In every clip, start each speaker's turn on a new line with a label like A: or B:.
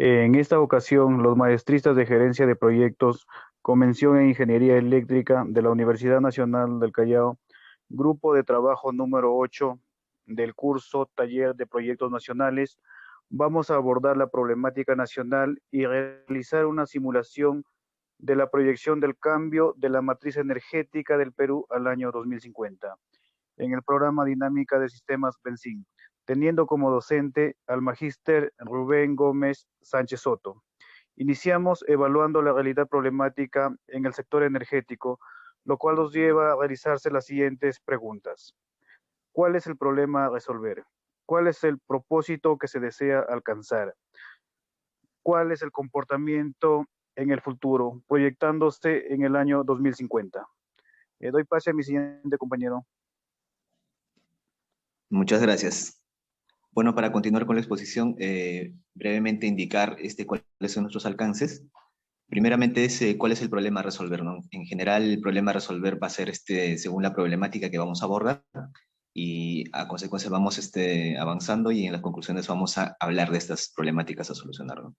A: En esta ocasión, los maestristas de Gerencia de Proyectos con mención en Ingeniería Eléctrica de la Universidad Nacional del Callao, grupo de trabajo número 8 del curso Taller de Proyectos Nacionales, vamos a abordar la problemática nacional y realizar una simulación de la proyección del cambio de la matriz energética del Perú al año 2050 en el programa Dinámica de Sistemas Benzín, teniendo como docente al magíster Rubén Gómez Sánchez Soto. Iniciamos evaluando la realidad problemática en el sector energético, lo cual nos lleva a realizarse las siguientes preguntas. ¿Cuál es el problema a resolver? ¿Cuál es el propósito que se desea alcanzar? ¿Cuál es el comportamiento en el futuro, proyectándose en el año 2050? Doy pase a mi siguiente compañero.
B: Muchas gracias. Bueno, para continuar con la exposición, brevemente indicar cuáles son nuestros alcances. Primeramente es cuál es el problema a resolver, ¿no? En general, el problema a resolver va a ser según la problemática que vamos a abordar y a consecuencia vamos avanzando y en las conclusiones vamos a hablar de estas problemáticas a solucionar, ¿no?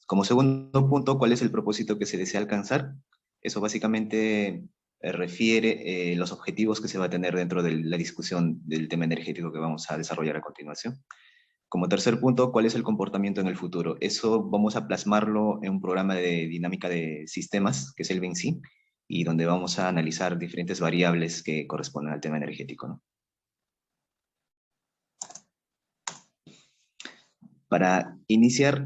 B: Como segundo punto, ¿cuál es el propósito que se desea alcanzar? Eso básicamente refiere los objetivos que se va a tener dentro de la discusión del tema energético que vamos a desarrollar a continuación. Como tercer punto, ¿cuál es el comportamiento en el futuro? Eso vamos a plasmarlo en un programa de dinámica de sistemas, que es el BENSI, y donde vamos a analizar diferentes variables que corresponden al tema energético, ¿no? Para iniciar,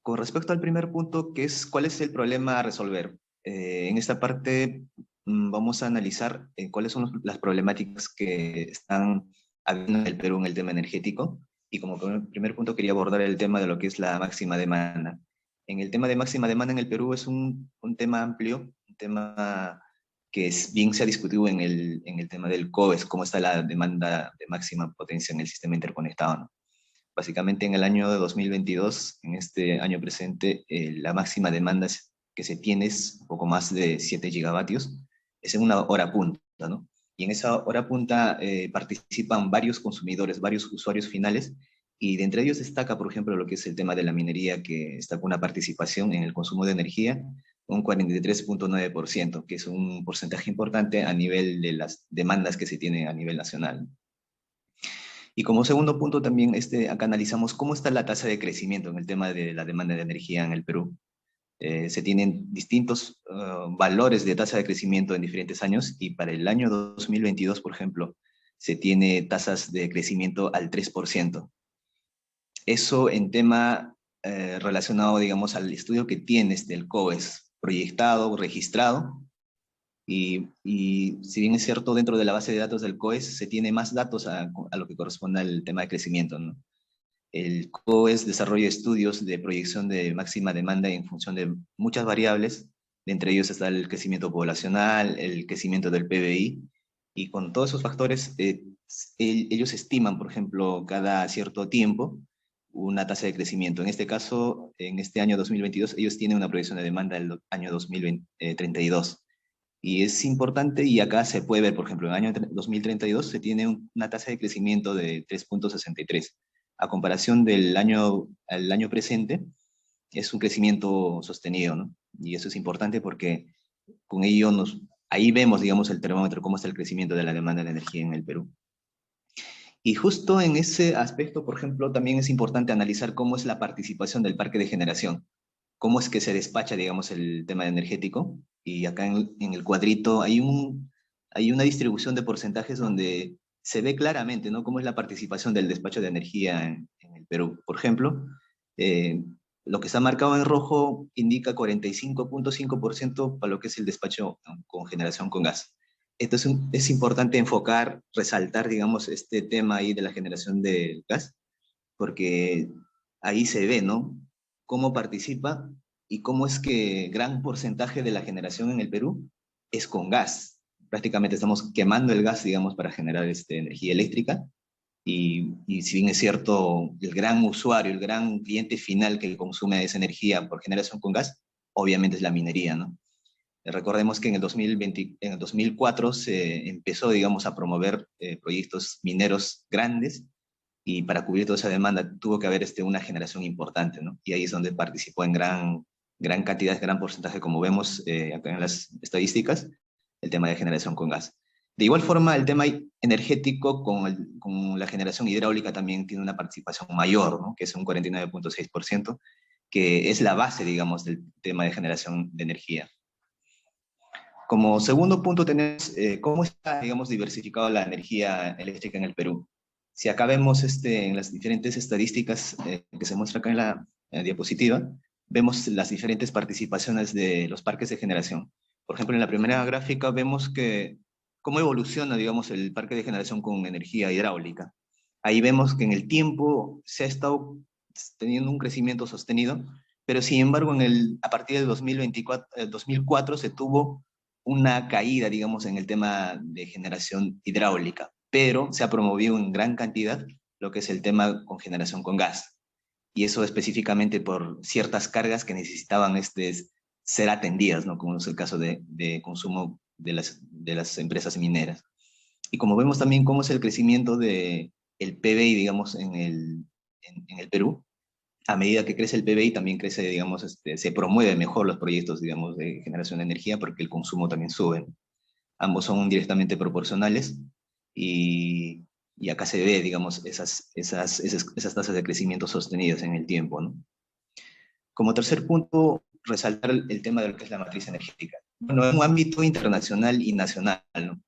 B: con respecto al primer punto, que es cuál es el problema a resolver. En esta parte vamos a analizar cuáles son las problemáticas que están habiendo en el Perú en el tema energético. Y como primer punto quería abordar el tema de lo que es la máxima demanda. En el tema de máxima demanda en el Perú es un tema amplio, un tema que bien se ha discutido en el tema del COES, cómo está la demanda de máxima potencia en el sistema interconectado, ¿no? Básicamente en el año de 2022, en este año presente, la máxima demanda que se tiene es un poco más de 7 gigavatios, es en una hora punta, ¿no? Y en esa hora punta participan varios consumidores, varios usuarios finales, y de entre ellos destaca, por ejemplo, lo que es el tema de la minería, que está con una participación en el consumo de energía, un 43.9%, que es un porcentaje importante a nivel de las demandas que se tienen a nivel nacional. Y como segundo punto también acá analizamos cómo está la tasa de crecimiento en el tema de la demanda de energía en el Perú. Se tienen distintos valores de tasa de crecimiento en diferentes años y para el año 2022, por ejemplo, se tiene tasas de crecimiento al 3%. Eso en tema relacionado, digamos, al estudio que tienes del COES proyectado, registrado, y si bien es cierto, dentro de la base de datos del COES se tiene más datos a lo que corresponde al tema de crecimiento, ¿no? El COES desarrolla estudios de proyección de máxima demanda en función de muchas variables, entre ellos está el crecimiento poblacional, el crecimiento del PBI, y con todos esos factores ellos estiman, por ejemplo, cada cierto tiempo una tasa de crecimiento. En este caso, en este año 2022, ellos tienen una proyección de demanda del año 2032. Y es importante, y acá se puede ver, por ejemplo, en el año 2032 se tiene una tasa de crecimiento de 3.63. A comparación al año presente, es un crecimiento sostenido, ¿no? Y eso es importante porque con ello ahí vemos, digamos, el termómetro, cómo está el crecimiento de la demanda de energía en el Perú. Y justo en ese aspecto, por ejemplo, también es importante analizar cómo es la participación del parque de generación, cómo es que se despacha, digamos, el tema energético. Y acá en el cuadrito hay una distribución de porcentajes donde se ve claramente, ¿no?, cómo es la participación del despacho de energía en el Perú. Por ejemplo, eh, lo que está marcado en rojo indica 45.5% para lo que es el despacho con generación con gas. Entonces es importante enfocar, resaltar, digamos, este tema ahí de la generación de gas, porque ahí se ve, ¿no?, cómo participa y cómo es que gran porcentaje de la generación en el Perú es con gas. Prácticamente estamos quemando el gas, digamos, para generar energía eléctrica. Y si bien es cierto, el gran usuario, el gran cliente final que consume esa energía por generación con gas, obviamente es la minería, ¿no? Recordemos que en el 2020, en el 2004 se empezó, digamos, a promover proyectos mineros grandes, y para cubrir toda esa demanda tuvo que haber una generación importante, ¿no? Y ahí es donde participó en gran cantidad, gran porcentaje, como vemos acá en las estadísticas, el tema de generación con gas. De igual forma, el tema energético con la generación hidráulica también tiene una participación mayor, ¿no? Que es un 49,6%, que es la base, digamos, del tema de generación de energía. Como segundo punto tenemos cómo está, digamos, diversificada la energía eléctrica en el Perú. Si acá vemos en las diferentes estadísticas que se muestra acá en la diapositiva, vemos las diferentes participaciones de los parques de generación. Por ejemplo, en la primera gráfica vemos que cómo evoluciona, digamos, el parque de generación con energía hidráulica. Ahí vemos que en el tiempo se ha estado teniendo un crecimiento sostenido, pero sin embargo, a partir del 2004 se tuvo una caída, digamos, en el tema de generación hidráulica, pero se ha promovido en gran cantidad lo que es el tema con generación con gas. Y eso específicamente por ciertas cargas que necesitaban ser atendidas, ¿no? Como es el caso de consumo de las empresas mineras. Y como vemos también cómo es el crecimiento del PBI, digamos, en el Perú, a medida que crece el PBI también crece, digamos, se promueve mejor los proyectos, digamos, de generación de energía porque el consumo también sube. Ambos son directamente proporcionales y, y acá se ve, digamos, esas tasas de crecimiento sostenidas en el tiempo, ¿no? Como tercer punto, resaltar el tema de lo que es la matriz energética. Bueno, en un ámbito internacional y nacional, ¿no?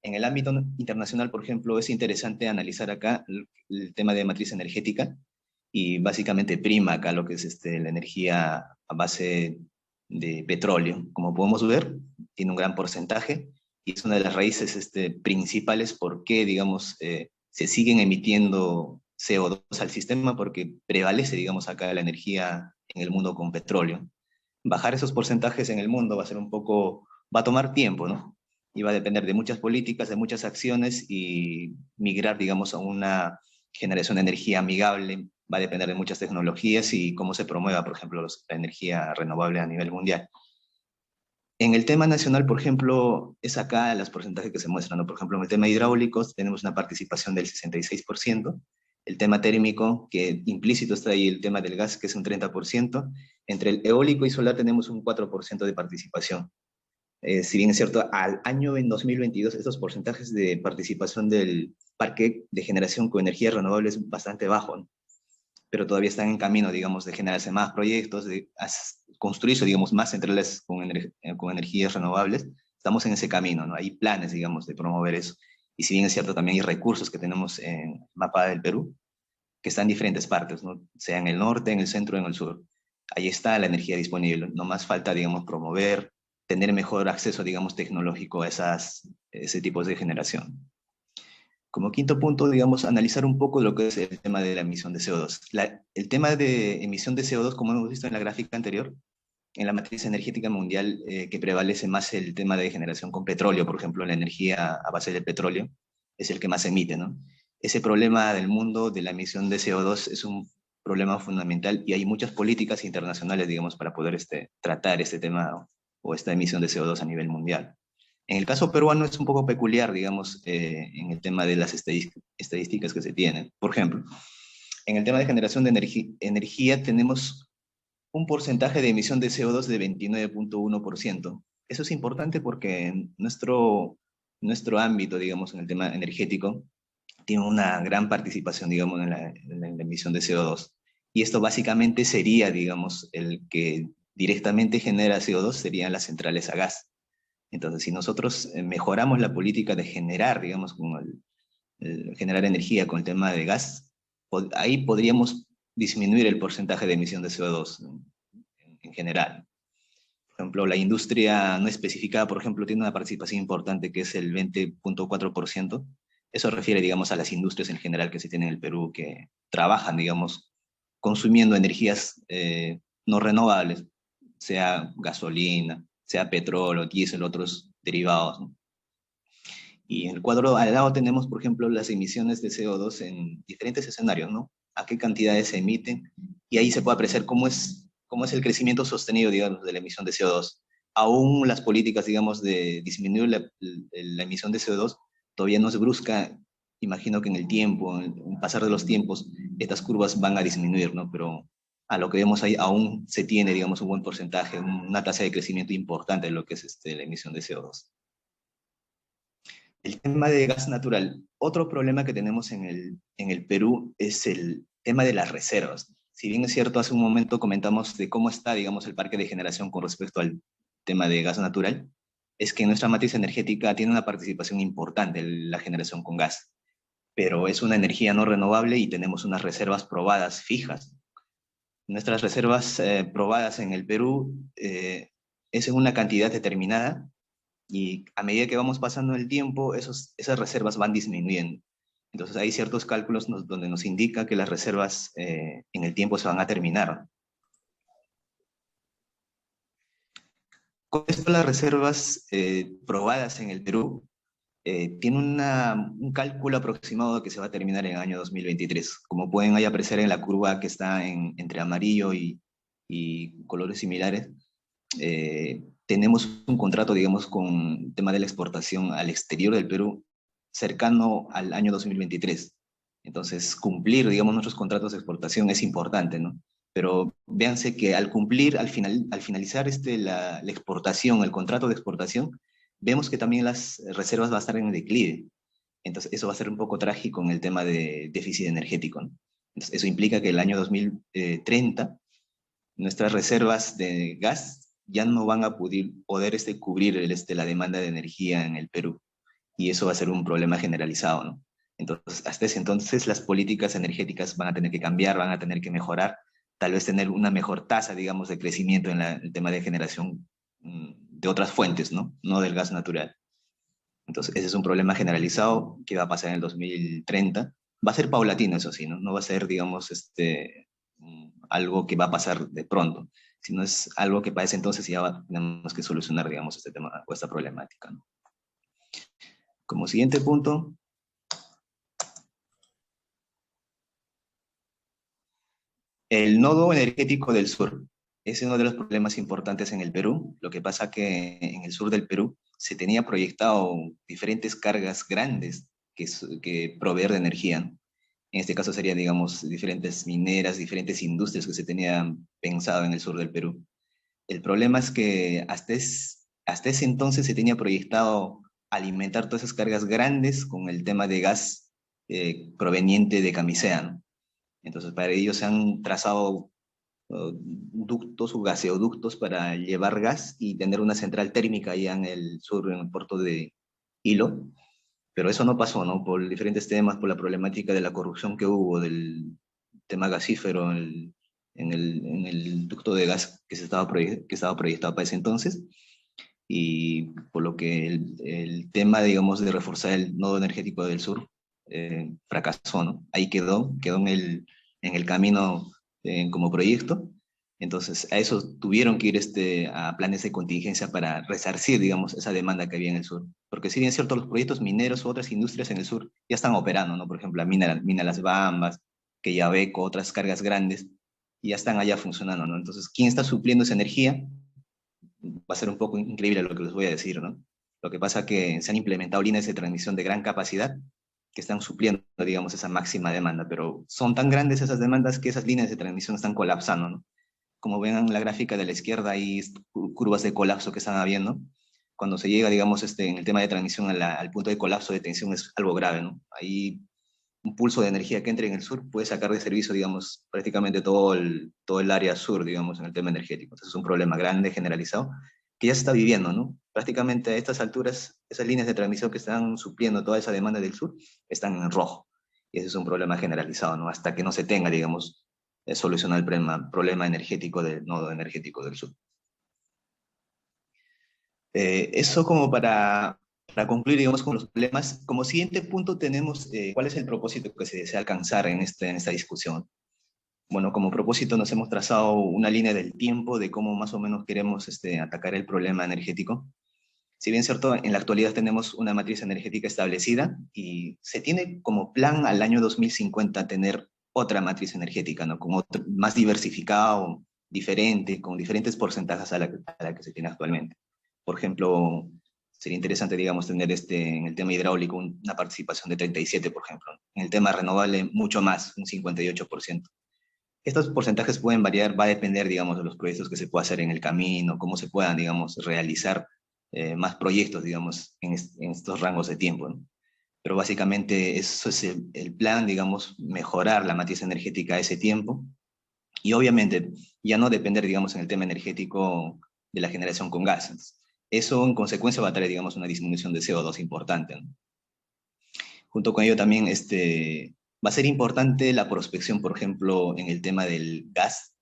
B: En el ámbito internacional, por ejemplo, es interesante analizar acá el tema de matriz energética, y básicamente prima acá lo que es la energía a base de petróleo. Como podemos ver, tiene un gran porcentaje y es una de las raíces principales por qué, digamos, se siguen emitiendo CO2 al sistema, porque prevalece, digamos, acá la energía en el mundo con petróleo. Bajar esos porcentajes en el mundo va a ser va a tomar tiempo, ¿no? Y va a depender de muchas políticas, de muchas acciones, y migrar, digamos, a una generación de energía amigable va a depender de muchas tecnologías y cómo se promueva, por ejemplo, la energía renovable a nivel mundial. En el tema nacional, por ejemplo, es acá los porcentajes que se muestran, ¿no? Por ejemplo, en el tema hidráulico tenemos una participación del 66%, el tema térmico, que implícito está ahí el tema del gas, que es un 30%, entre el eólico y solar tenemos un 4% de participación. Si bien es cierto, al año en 2022 estos porcentajes de participación del parque de generación con energía renovable es bastante bajo, ¿no? Pero todavía están en camino, digamos, de generarse más proyectos, de construirse, digamos, más centrales con energías renovables. Estamos en ese camino, ¿no? Hay planes, digamos, de promover eso. Y si bien es cierto, también hay recursos que tenemos en el mapa del Perú, que están en diferentes partes, ¿no? Sea en el norte, en el centro, en el sur. Ahí está la energía disponible. No más falta, digamos, promover, tener mejor acceso, digamos, tecnológico a ese tipo de generación. Como quinto punto, digamos, analizar un poco lo que es el tema de la emisión de CO2. El tema de emisión de CO2, como hemos visto en la gráfica anterior, en la matriz energética mundial, que prevalece más el tema de generación con petróleo, por ejemplo, la energía a base de petróleo, es el que más emite, ¿no? Ese problema del mundo de la emisión de CO2 es un problema fundamental y hay muchas políticas internacionales, digamos, para poder tratar este tema o esta emisión de CO2 a nivel mundial. En el caso peruano es un poco peculiar, digamos, en el tema de las estadísticas que se tienen. Por ejemplo, en el tema de generación de energía tenemos un porcentaje de emisión de CO2 de 29,1%. Eso es importante porque nuestro ámbito, digamos, en el tema energético, tiene una gran participación, digamos, en la emisión de CO2. Y esto básicamente sería, digamos, el que directamente genera CO2 serían las centrales a gas. Entonces, si nosotros mejoramos la política de generar, digamos, generar energía con el tema de gas, ahí podríamos disminuir el porcentaje de emisión de CO2 en general. Por ejemplo, la industria no especificada, por ejemplo, tiene una participación importante que es el 20,4%. Eso refiere, digamos, a las industrias en general que se tienen en el Perú, que trabajan, digamos, consumiendo energías no renovables, sea gasolina, sea petróleo, diésel, otros derivados, ¿no? Y en el cuadro al lado tenemos, por ejemplo, las emisiones de CO2 en diferentes escenarios, ¿no? A qué cantidades se emiten, y ahí se puede apreciar cómo es el crecimiento sostenido, digamos, de la emisión de CO2. aún las políticas, digamos, de disminuir la emisión de CO2 todavía no se brusca. Imagino que en el tiempo, en el pasar de los tiempos, estas curvas van a disminuir, ¿no? Pero a lo que vemos ahí aún se tiene, digamos, un buen porcentaje, una tasa de crecimiento importante en lo que es la emisión de CO2. El tema de gas natural. Otro problema que tenemos en el Perú es el tema de las reservas. Si bien es cierto, hace un momento comentamos de cómo está, digamos, el parque de generación con respecto al tema de gas natural, es que nuestra matriz energética tiene una participación importante en la generación con gas, pero es una energía no renovable y tenemos unas reservas probadas fijas. Nuestras reservas probadas en el Perú es en una cantidad determinada y a medida que vamos pasando el tiempo, esas reservas van disminuyendo. Entonces hay ciertos cálculos donde nos indica que las reservas en el tiempo se van a terminar. Con esto las reservas probadas en el Perú tiene un cálculo aproximado que se va a terminar en el año 2023. Como pueden ahí apreciar en la curva que está entre amarillo y colores similares, tenemos un contrato, digamos, con el tema de la exportación al exterior del Perú cercano al año 2023. Entonces, cumplir, digamos, nuestros contratos de exportación es importante, ¿no? Pero véanse que al cumplir, al finalizar la exportación, el contrato de exportación, vemos que también las reservas van a estar en declive. Entonces, eso va a ser un poco trágico en el tema de déficit energético, ¿no? Entonces, eso implica que el año 2030 nuestras reservas de gas ya no van a poder cubrir la demanda de energía en el Perú. Y eso va a ser un problema generalizado, ¿no? Entonces, hasta ese entonces las políticas energéticas van a tener que cambiar, van a tener que mejorar, tal vez tener una mejor tasa, digamos, de crecimiento en el tema de generación de otras fuentes, ¿no? No del gas natural. Entonces, ese es un problema generalizado que va a pasar en el 2030. Va a ser paulatino, eso sí, ¿no? No va a ser, digamos, algo que va a pasar de pronto, sino es algo que para ese entonces tenemos que solucionar, digamos, este tema o esta problemática, ¿no? Como siguiente punto, el nodo energético del sur. Es uno de los problemas importantes en el Perú. Lo que pasa que en el sur del Perú se tenía proyectado diferentes cargas grandes que proveer de energía. En este caso serían, digamos, diferentes mineras, diferentes industrias que se tenían pensado en el sur del Perú. El problema es que hasta ese entonces se tenía proyectado alimentar todas esas cargas grandes con el tema de gas proveniente de Camisea, ¿no? Entonces, para ello se han trazado ductos o gaseoductos para llevar gas y tener una central térmica allá en el sur, en el puerto de Hilo. Pero eso no pasó, ¿no? Por diferentes temas, por la problemática de la corrupción que hubo, del tema gasífero en el ducto de gas que estaba proyectado para ese entonces. Y por lo que el tema, digamos, de reforzar el nodo energético del sur fracasó, ¿no? Ahí quedó en el camino como proyecto. Entonces, a eso tuvieron que ir a planes de contingencia para resarcir, digamos, esa demanda que había en el sur. Porque si bien es cierto, los proyectos mineros u otras industrias en el sur ya están operando, ¿no? Por ejemplo, la mina Las Bambas, Quellaveco, otras cargas grandes, ya están allá funcionando, ¿no? Entonces, ¿quién está supliendo esa energía? Va a ser un poco increíble lo que les voy a decir, ¿no? Lo que pasa es que se han implementado líneas de transmisión de gran capacidad que están supliendo, digamos, esa máxima demanda, pero son tan grandes esas demandas que esas líneas de transmisión están colapsando, ¿no? Como ven en la gráfica de la izquierda, hay curvas de colapso que están habiendo. Cuando se llega, digamos, en el tema de transmisión al punto de colapso de tensión es algo grave, ¿no? Ahí un pulso de energía que entre en el sur puede sacar de servicio, digamos, prácticamente todo el área sur, digamos, en el tema energético. Entonces es un problema grande, generalizado, que ya se está viviendo, ¿no? Prácticamente a estas alturas, esas líneas de transmisión que están supliendo toda esa demanda del sur están en rojo. Y ese es un problema generalizado, ¿no? Hasta que no se tenga, digamos, solucionar el problema energético del nodo energético del sur. Eso como para concluir, digamos, con los problemas. Como siguiente punto tenemos cuál es el propósito que se desea alcanzar en esta discusión. Bueno, como propósito nos hemos trazado una línea del tiempo de cómo más o menos queremos atacar el problema energético. Si bien es cierto, en la actualidad tenemos una matriz energética establecida y se tiene como plan al año 2050 tener otra matriz energética, ¿no? Más diversificada, diferente, con diferentes porcentajes a la que se tiene actualmente. Por ejemplo, sería interesante, digamos, tener en el tema hidráulico una participación de 37, por ejemplo. En el tema renovable, mucho más, un 58%. Estos porcentajes pueden variar, va a depender, digamos, de los proyectos que se pueda hacer en el camino, cómo se puedan, digamos, realizar más proyectos, digamos, en estos rangos de tiempo, ¿no? Pero básicamente eso es el plan, digamos, mejorar la matriz energética a ese tiempo y obviamente ya no depender, digamos, en el tema energético de la generación con gas. Eso en consecuencia va a traer, digamos, una disminución de CO2 importante, ¿no? Junto con ello también va a ser importante la prospección, por ejemplo, en el tema del gas,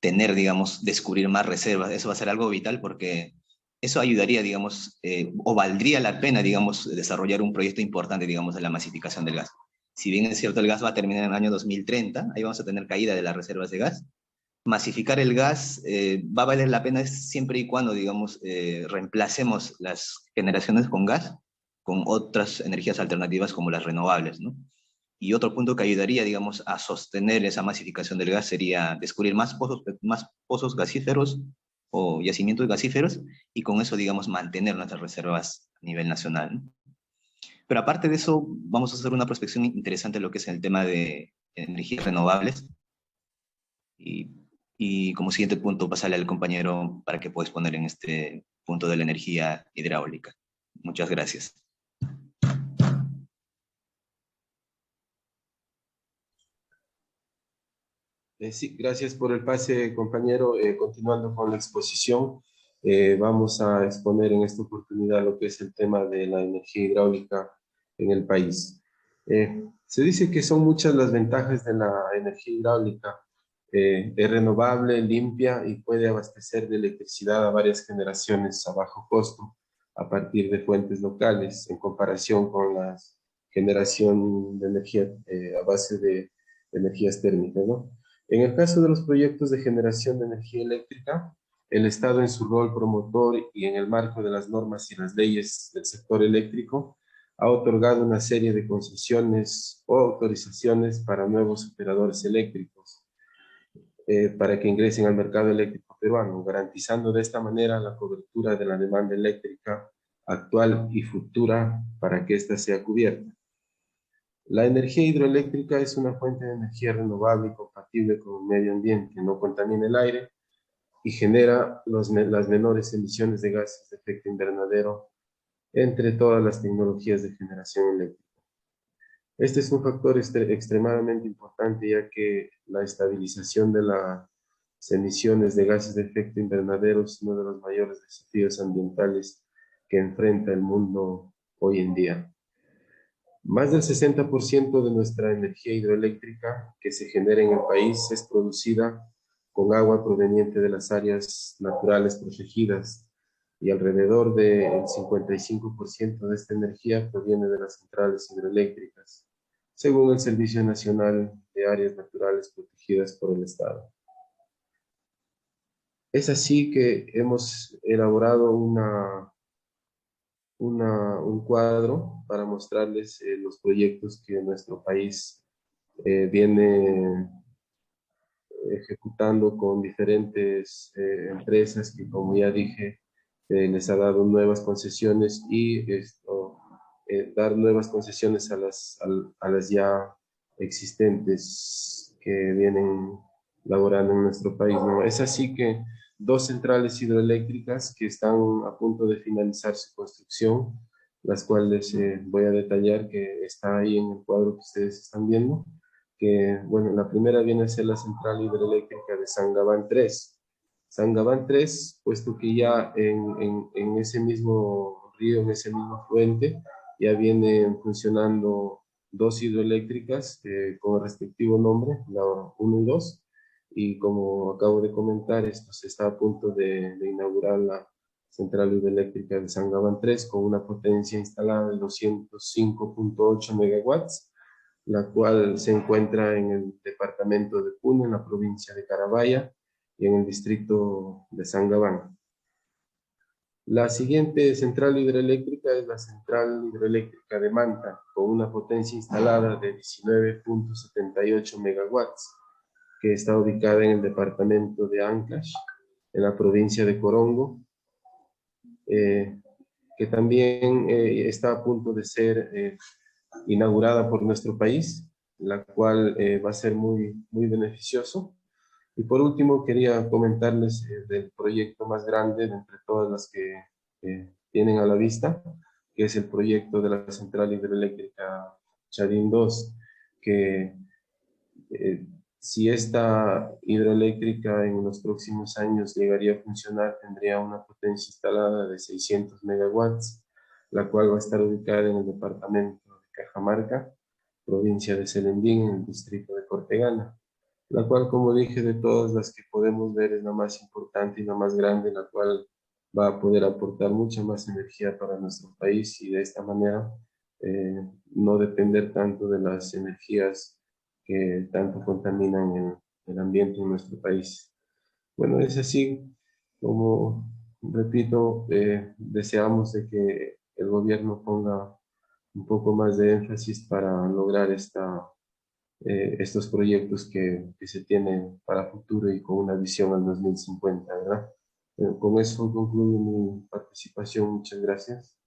B: tener, digamos, descubrir más reservas. Eso va a ser algo vital porque eso ayudaría, digamos, o valdría la pena, digamos, desarrollar un proyecto importante, digamos, de la masificación del gas. Si bien es cierto, el gas va a terminar en el año 2030, ahí vamos a tener caída de las reservas de gas. Masificar el gas va a valer la pena siempre y cuando, digamos, reemplacemos las generaciones con gas con otras energías alternativas como las renovables, ¿no? Y otro punto que ayudaría, digamos, a sostener esa masificación del gas sería descubrir más pozos gasíferos o yacimientos gasíferos y con eso, digamos, mantener nuestras reservas a nivel nacional, ¿no? Pero aparte de eso, vamos a hacer una prospección interesante en lo que es el tema de energías renovables y, y como siguiente punto pasarle al compañero para que pueda exponer en este punto de la energía hidráulica. Muchas gracias.
C: Sí, gracias por el pase, compañero. Continuando con la exposición, vamos a exponer en esta oportunidad lo que es el tema de la energía hidráulica en el país. Se dice que son muchas las ventajas de la energía hidráulica. Es renovable, limpia y puede abastecer de electricidad a varias generaciones a bajo costo a partir de fuentes locales en comparación con la generación de energía a base de energías térmicas, ¿no? En el caso de los proyectos de generación de energía eléctrica, el Estado en su rol promotor y en el marco de las normas y las leyes del sector eléctrico ha otorgado una serie de concesiones o autorizaciones para nuevos operadores eléctricos para que ingresen al mercado eléctrico peruano, garantizando de esta manera la cobertura de la demanda eléctrica actual y futura para que ésta sea cubierta. La energía hidroeléctrica es una fuente de energía renovable y compatible con el medio ambiente, no contamina el aire y genera las menores emisiones de gases de efecto invernadero entre todas las tecnologías de generación eléctrica. Este es un factor extremadamente importante ya que la estabilización de las emisiones de gases de efecto invernadero es uno de los mayores desafíos ambientales que enfrenta el mundo hoy en día. Más del 60% de nuestra energía hidroeléctrica que se genera en el país es producida con agua proveniente de las áreas naturales protegidas y alrededor del 55% de esta energía proviene de las centrales hidroeléctricas, según el Servicio Nacional de Áreas Naturales Protegidas por el Estado. Es así que hemos elaborado un cuadro para mostrarles los proyectos que nuestro país viene ejecutando con diferentes empresas que, como ya dije, les ha dado nuevas concesiones y dar nuevas concesiones a las ya existentes que vienen laborando en nuestro país, ¿no? Es así que dos centrales hidroeléctricas que están a punto de finalizar su construcción, las cuales voy a detallar, que está ahí en el cuadro que ustedes están viendo, que, bueno, la primera viene a ser la central hidroeléctrica de Sangabán 3. Sangabán 3, puesto que ya en ese mismo río, en ese mismo afluente, ya vienen funcionando dos hidroeléctricas con el respectivo nombre, la 1 y 2, y como acabo de comentar, esto se está a punto de inaugurar la central hidroeléctrica de Sangabán 3 con una potencia instalada de 205.8 megawatts, la cual se encuentra en el departamento de Puno, en la provincia de Carabaya y en el distrito de Sangabán. La siguiente central hidroeléctrica es la central hidroeléctrica de Manta, con una potencia instalada de 19.78 megawatts, que está ubicada en el departamento de Ancash, en la provincia de Corongo. que también está a punto de ser inaugurada por nuestro país, la cual va a ser muy beneficioso. Y por último, quería comentarles del proyecto más grande de entre todas las que tienen a la vista, que es el proyecto de la central hidroeléctrica Chadín 2, que si esta hidroeléctrica en los próximos años llegaría a funcionar, tendría una potencia instalada de 600 megawatts, la cual va a estar ubicada en el departamento de Cajamarca, provincia de Selendín, en el distrito de Cortegana, la cual, como dije, de todas las que podemos ver es la más importante y la más grande, la cual va a poder aportar mucha más energía para nuestro país y de esta manera no depender tanto de las energías que tanto contaminan el ambiente en nuestro país. Bueno, es así como, repito, deseamos de que el gobierno ponga un poco más de énfasis para lograr estos proyectos que se tienen para futuro y con una visión al 2050, ¿verdad? Con eso concluyo mi participación. Muchas gracias.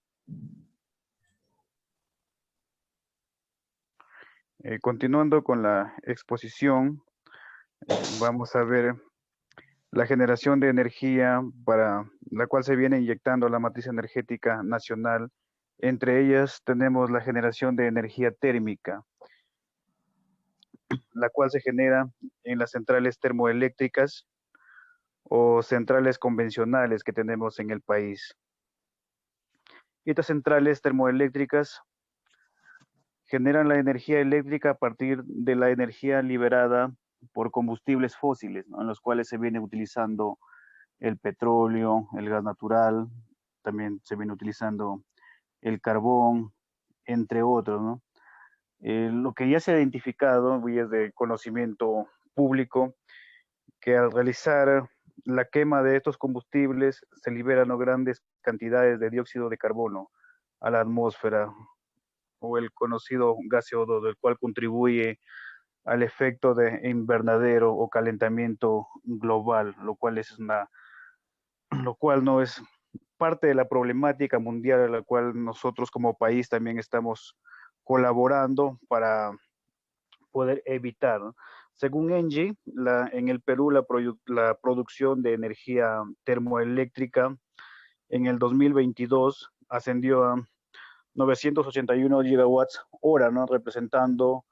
A: Continuando con la exposición, vamos a ver la generación de energía para la cual se viene inyectando la matriz energética nacional. Entre ellas tenemos la generación de energía térmica, la cual se genera en las centrales termoeléctricas o centrales convencionales que tenemos en el país. Estas centrales termoeléctricas generan la energía eléctrica a partir de la energía liberada por combustibles fósiles, ¿no? En los cuales se viene utilizando el petróleo, el gas natural, también se viene utilizando el carbón, entre otros, ¿no? Lo que ya se ha identificado, y es de conocimiento público, que al realizar la quema de estos combustibles se liberan, ¿no?, grandes cantidades de dióxido de carbono a la atmósfera, o el conocido gas CO2, del cual contribuye al efecto de invernadero o calentamiento global, lo cual no es parte de la problemática mundial a la cual nosotros como país también estamos colaborando para poder evitar, ¿no? Según ENGIE, en el Perú la producción de energía termoeléctrica en el 2022 ascendió a 981 gigawatts hora, ¿no?, representando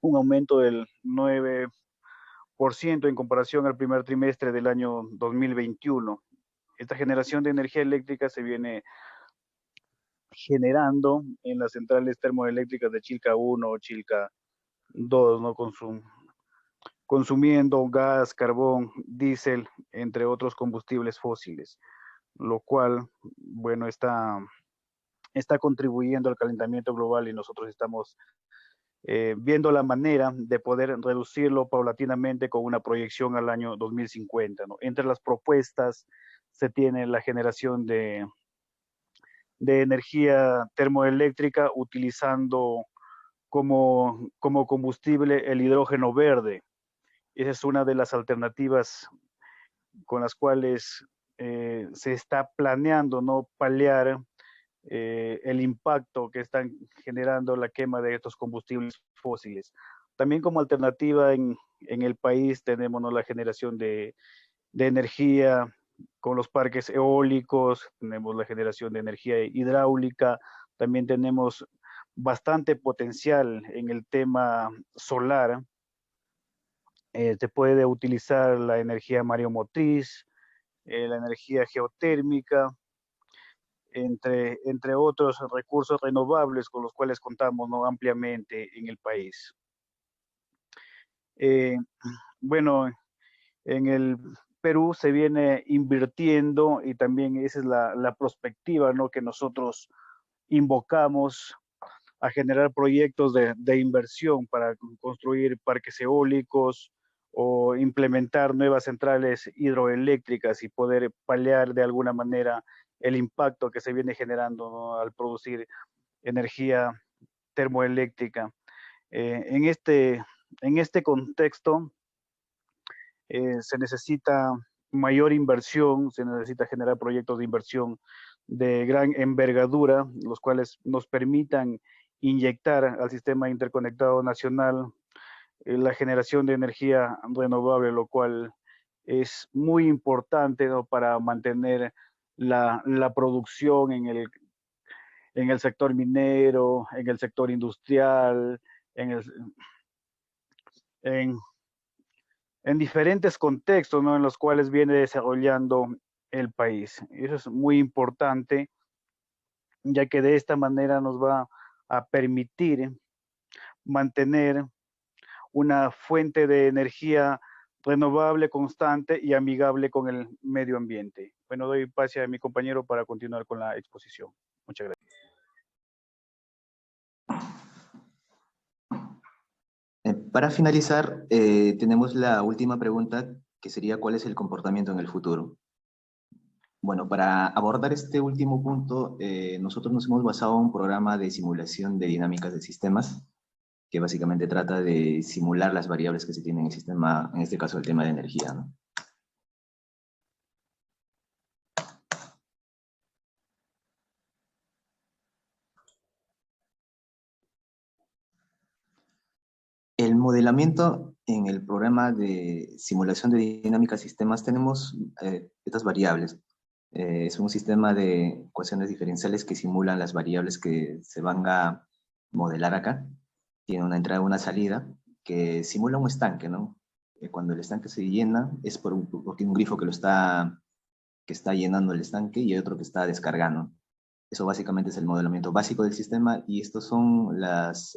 A: un aumento del 9% en comparación al primer trimestre del año 2021. Esta generación de energía eléctrica se viene generando en las centrales termoeléctricas de Chilca 1 o Chilca 2, ¿no?, consumiendo gas, carbón, diésel, entre otros combustibles fósiles, lo cual, bueno, está contribuyendo al calentamiento global, y nosotros estamos viendo la manera de poder reducirlo paulatinamente con una proyección al año 2050, ¿no? Entre las propuestas se tiene la generación de energía termoeléctrica utilizando como combustible el hidrógeno verde. Esa es una de las alternativas con las cuales se está planeando, ¿no?, paliar el impacto que están generando la quema de estos combustibles fósiles. También como alternativa en el país tenemos, ¿no?, la generación de energía con los parques eólicos, tenemos la generación de energía hidráulica, también tenemos bastante potencial en el tema solar. Se puede utilizar la energía mareomotriz, la energía geotérmica, entre otros recursos renovables con los cuales contamos, ¿no?, ampliamente en el país. Bueno, en el Perú se viene invirtiendo, y también esa es la perspectiva, ¿no?, que nosotros invocamos a generar proyectos de inversión para construir parques eólicos o implementar nuevas centrales hidroeléctricas y poder paliar de alguna manera el impacto que se viene generando, ¿no?, al producir energía termoeléctrica. En este contexto se necesita mayor inversión, se necesita generar proyectos de inversión de gran envergadura, los cuales nos permitan inyectar al sistema interconectado nacional la generación de energía renovable, lo cual es muy importante, ¿no?, para mantener la producción en el sector minero, en el sector industrial, en, el, en, en diferentes contextos, ¿no?, en los cuales viene desarrollando el país. Eso es muy importante, ya que de esta manera nos va a permitir mantener una fuente de energía renovable, constante y amigable con el medio ambiente. Bueno, doy pase a mi compañero para continuar con la exposición. Muchas gracias.
B: Para finalizar, tenemos la última pregunta, que sería ¿cuál es el comportamiento en el futuro? Bueno, para abordar este último punto, nosotros nos hemos basado en un programa de simulación de dinámicas de sistemas, que básicamente trata de simular las variables que se tienen en el sistema, en este caso el tema de energía, ¿no? El modelamiento en el programa de simulación de dinámicas de sistemas tenemos estas variables. Es un sistema de ecuaciones diferenciales que simulan las variables que se van a modelar acá. Tiene una entrada y una salida que simula un estanque, ¿no? Cuando el estanque se llena es porque un grifo que está llenando el estanque y hay otro que está descargando. Eso básicamente es el modelamiento básico del sistema y estas son las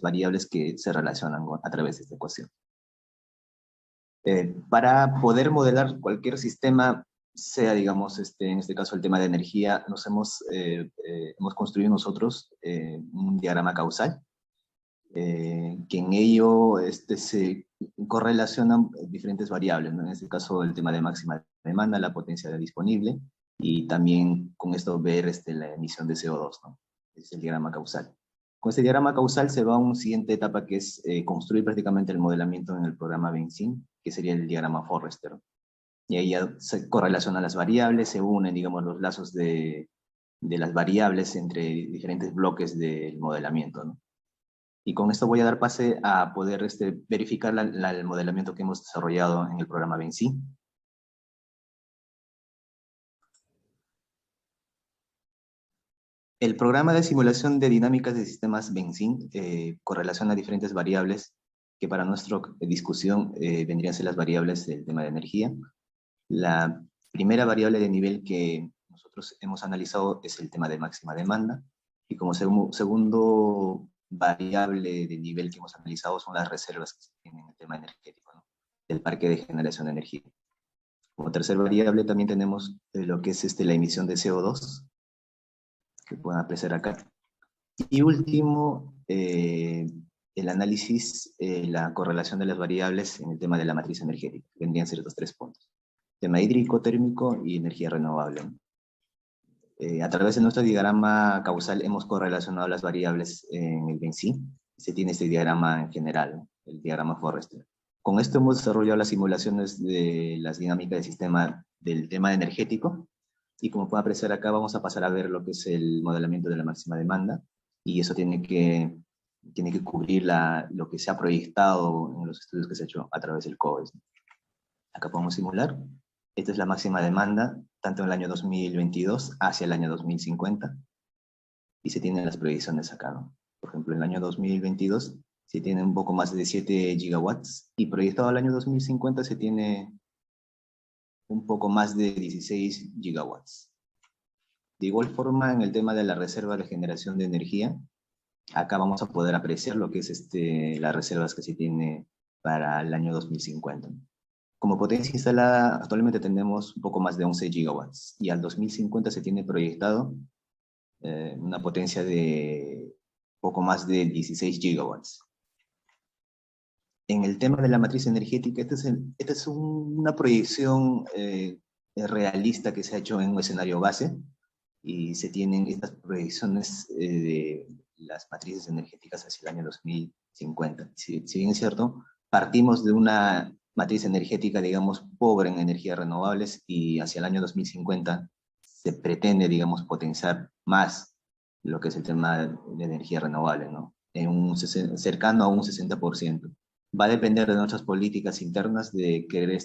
B: variables que se relacionan a través de esta ecuación. Para poder modelar cualquier sistema, sea, digamos, en este caso el tema de energía, hemos construido nosotros un diagrama causal, que en ello se correlacionan diferentes variables, ¿no? En este caso el tema de máxima demanda, la potencia disponible, y también con esto ver la emisión de CO2, ¿no? Es el diagrama causal. Con este diagrama causal se va a una siguiente etapa que es construir prácticamente el modelamiento en el programa Benzin, que sería el diagrama Forrester. Y ahí ya se correlacionan las variables, se unen, digamos, los lazos de las variables entre diferentes bloques del modelamiento, ¿no? Y con esto voy a dar pase a poder verificar el modelamiento que hemos desarrollado en el programa Benzin. El programa de simulación de dinámicas de sistemas Benzin correlaciona diferentes variables que para nuestra discusión vendrían a ser las variables del tema de energía. La primera variable de nivel que nosotros hemos analizado es el tema de máxima demanda, y como segundo variable de nivel que hemos analizado son las reservas que se tienen en el tema energético, ¿no?, del parque de generación de energía. Como tercera variable también tenemos lo que es la emisión de CO2, que pueden apreciar acá. Y último, el análisis, la correlación de las variables en el tema de la matriz energética. Vendrían a ser estos 3 puntos: tema hídrico, térmico y energía renovable. A través de nuestro diagrama causal hemos correlacionado las variables en el Benzin. Se tiene este diagrama en general, ¿no?, el diagrama Forrester. Con esto hemos desarrollado las simulaciones de las dinámicas del sistema del tema energético, y como pueden apreciar acá vamos a pasar a ver lo que es el modelamiento de la máxima demanda, y eso tiene que cubrir lo que se ha proyectado en los estudios que se ha hecho a través del COES. Acá podemos simular. Esta es la máxima demanda, tanto en el año 2022 hacia el año 2050, y se tienen las proyecciones acá, ¿no? Por ejemplo, en el año 2022 se tiene un poco más de 7 gigawatts, y proyectado al año 2050 se tiene un poco más de 16 gigawatts. De igual forma, en el tema de la reserva de generación de energía, acá vamos a poder apreciar lo que es las reservas que se tiene para el año 2050. Como potencia instalada, actualmente tenemos un poco más de 11 gigawatts, y al 2050 se tiene proyectado una potencia de poco más de 16 gigawatts. En el tema de la matriz energética, esta es una proyección realista que se ha hecho en un escenario base, y se tienen estas proyecciones de las matrices energéticas hacia el año 2050. Si bien es cierto, partimos de una matriz energética, digamos, pobre en energías renovables, y hacia el año 2050 se pretende, digamos, potenciar más lo que es el tema de energía renovable, ¿no? Cercano a un 60%. Va a depender de nuestras políticas internas de querer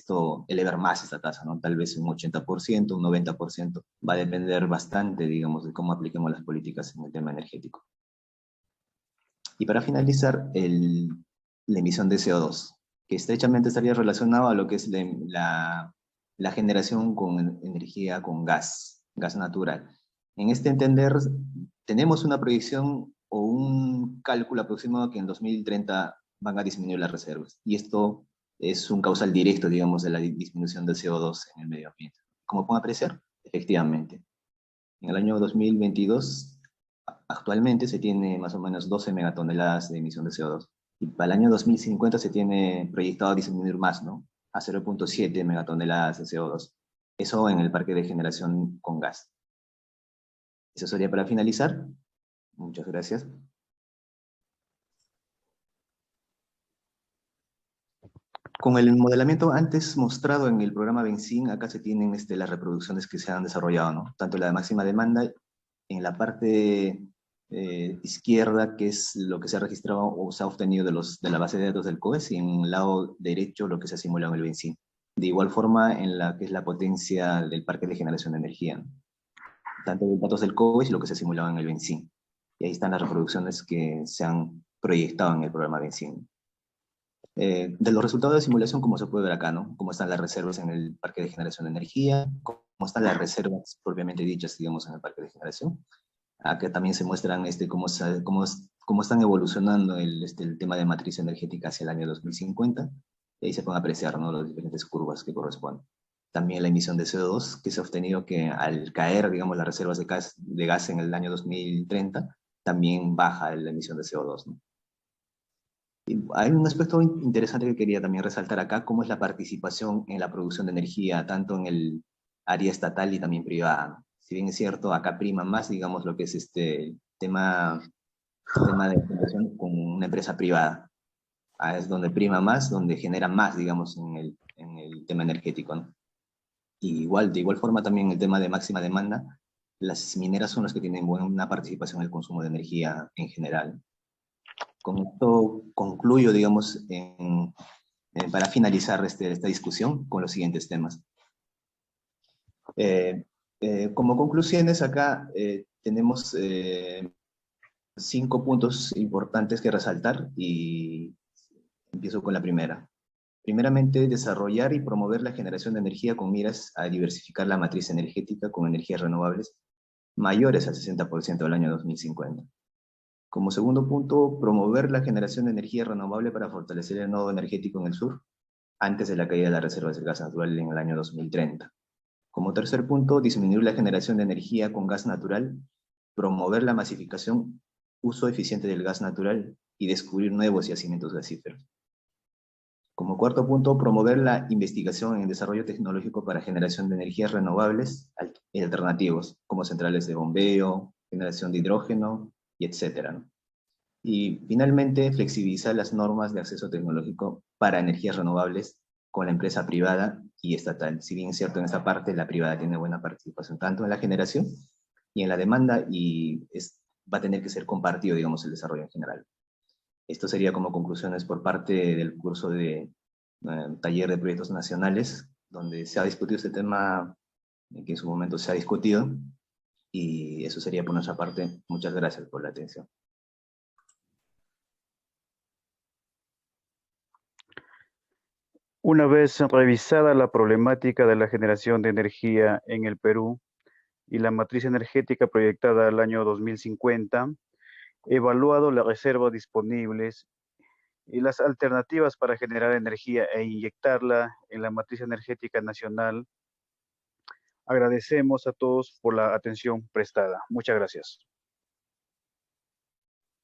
B: elevar más esta tasa, ¿no? Tal vez un 80%, un 90%. Va a depender bastante, digamos, de cómo apliquemos las políticas en el tema energético. Y para finalizar, la emisión de CO2, que estrechamente estaría relacionado a lo que es la generación con energía con gas natural. En este entender, tenemos una proyección o un cálculo aproximado que en 2030 van a disminuir las reservas. Y esto es un causal directo, digamos, de la disminución del CO2 en el medio ambiente. Como pueden apreciar, efectivamente, en el año 2022, actualmente se tiene más o menos 12 megatoneladas de emisión de CO2. Y para el año 2050 se tiene proyectado disminuir más, ¿no? A 0.7 megatoneladas de CO2. Eso en el parque de generación con gas. Eso sería para finalizar. Muchas gracias. Con el modelamiento antes mostrado en el programa Benzín, acá se tienen las reproducciones que se han desarrollado, ¿no? Tanto la de máxima demanda en la parte izquierda, que es lo que se ha registrado o se ha obtenido de la base de datos del COES, y en el lado derecho lo que se ha simulado en el Benzín. De igual forma en la que es la potencia del parque de generación de energía, ¿no? Tanto los datos del COES y lo que se ha simulado en el Benzín. Y ahí están las reproducciones que se han proyectado en el programa Benzín. De los resultados de simulación, como se puede ver acá, ¿no? Cómo están las reservas en el parque de generación de energía, cómo están las reservas propiamente dichas, digamos, en el parque de generación. Acá también se muestran cómo están evolucionando el tema de matriz energética hacia el año 2050. Y ahí se pueden apreciar, ¿no?, las diferentes curvas que corresponden. También la emisión de CO2, que se ha obtenido que al caer, digamos, las reservas de gas en el año 2030, también baja la emisión de CO2, ¿no? Hay un aspecto interesante que quería también resaltar acá, cómo es la participación en la producción de energía, tanto en el área estatal y también privada, ¿no? Si bien es cierto, acá prima más, digamos, lo que es tema de generación con una empresa privada. Es donde prima más, donde genera más, digamos, en el tema energético, ¿no? Y de igual forma también el tema de máxima demanda, las mineras son las que tienen buena participación en el consumo de energía en general. Con esto concluyo, digamos, para finalizar esta discusión con los siguientes temas. Como conclusiones, acá tenemos 5 puntos importantes que resaltar, y empiezo con la primera. Primeramente, desarrollar y promover la generación de energía con miras a diversificar la matriz energética con energías renovables mayores al 60% del año 2050. Como segundo punto, promover la generación de energía renovable para fortalecer el nodo energético en el sur, antes de la caída de las reservas de gas natural en el año 2030. Como tercer punto, disminuir la generación de energía con gas natural, promover la masificación, uso eficiente del gas natural y descubrir nuevos yacimientos gasíferos. Como cuarto punto, promover la investigación en el desarrollo tecnológico para generación de energías renovables y alternativos, como centrales de bombeo, generación de hidrógeno, y etcétera, ¿no? Y finalmente, flexibilizar las normas de acceso tecnológico para energías renovables con la empresa privada y estatal. Si bien es cierto, en esta parte la privada tiene buena participación tanto en la generación y en la demanda, y va a tener que ser compartido, digamos, el desarrollo en general. Esto sería como conclusiones por parte del curso de taller de proyectos nacionales, donde se ha discutido este tema, que en su momento se ha discutido, y eso sería por nuestra parte. Muchas gracias por la atención.
A: Una vez revisada la problemática de la generación de energía en el Perú y la matriz energética proyectada al año 2050, evaluado las reservas disponibles y las alternativas para generar energía e inyectarla en la matriz energética nacional, agradecemos a todos por la atención prestada. Muchas gracias.